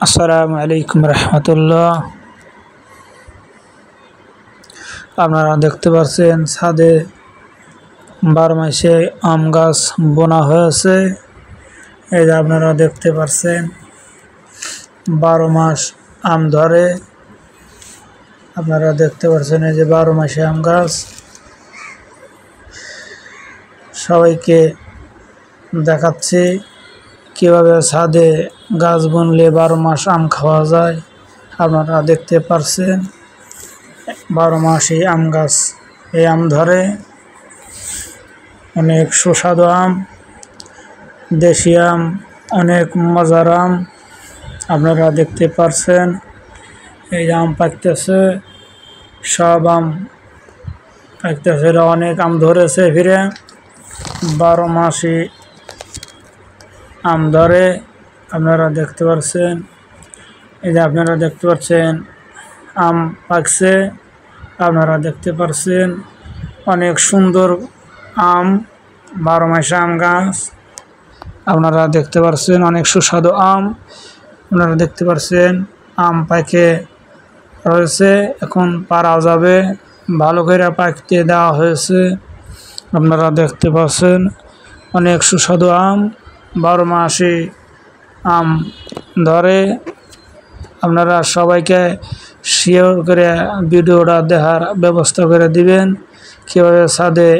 আসসালামু আলাইকুম রহমতুল্লাহ। আপনারা দেখতে পাচ্ছেন ছাদে 12 মাসে আম গাছ বোনা হয়েছে। এই যে আপনারা দেখতে পাচ্ছেন 12 মাস আম ধরে। আপনারা দেখতে পাচ্ছেন এই যে 12 মাসে আম গাছ। সবাইকে দেখাচ্ছি কিভাবে ছাদে গাছ বুনলে 12 মাস আম খাওয়া যায়। আপনারা দেখতে পাচ্ছেন 12 মাস এই আম গাছ এই আম ধরে। অনেক সুস্বাদু আম, দেশি আম, অনেক মজার আম। আপনারা দেখতে পাচ্ছেন এই আম পাকতেছে, সব আম পাকতেছে। অনেক আম ধরেছে ফিরে 12 মাসই আম ধরে। আপনারা দেখতে পাচ্ছেন এই যে আপনারা দেখতে পাচ্ছেন আম পাকছে। আপনারা দেখতে পাচ্ছেন অনেক সুন্দর আম, 12 মাসে আম গাছ। আপনারা দেখতে পাচ্ছেন অনেক সুস্বাদু আম। আপনারা দেখতে পাচ্ছেন আম পাকে রয়েছে, এখন পাড়া যাবে। ভালো করে পাকতে দেওয়া হয়েছে। আপনারা দেখতে পাচ্ছেন অনেক সুস্বাদু আম, 12 মাসই আম ধরে। আপনারা সবাইকে শেয়ার করে ভিডিওটা দেখার ব্যবস্থা করে দিবেন, কীভাবে ছাদে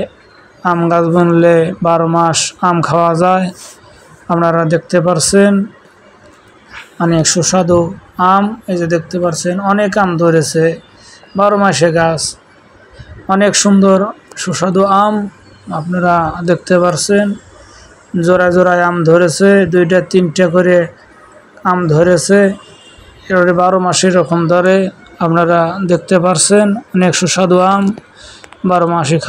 আম গাছ বুনলে 12 মাস আম খাওয়া যায়। আপনারা দেখতে পাচ্ছেন অনেক সুস্বাদু আম। এই যে দেখতে পাচ্ছেন অনেক আম ধরেছে, 12 মাসে গাছ, অনেক সুন্দর সুস্বাদু আম। আপনারা দেখতে পাচ্ছেন জোড়ায় জোড়ায় আম ধরেছে, 2টা 3টা করে আম ধরেছে। এবারে 12 মাস এরকম ধরে। আপনারা দেখতে পাচ্ছেন অনেক সুস্বাদু আম, 12 মাসই খাওয়া।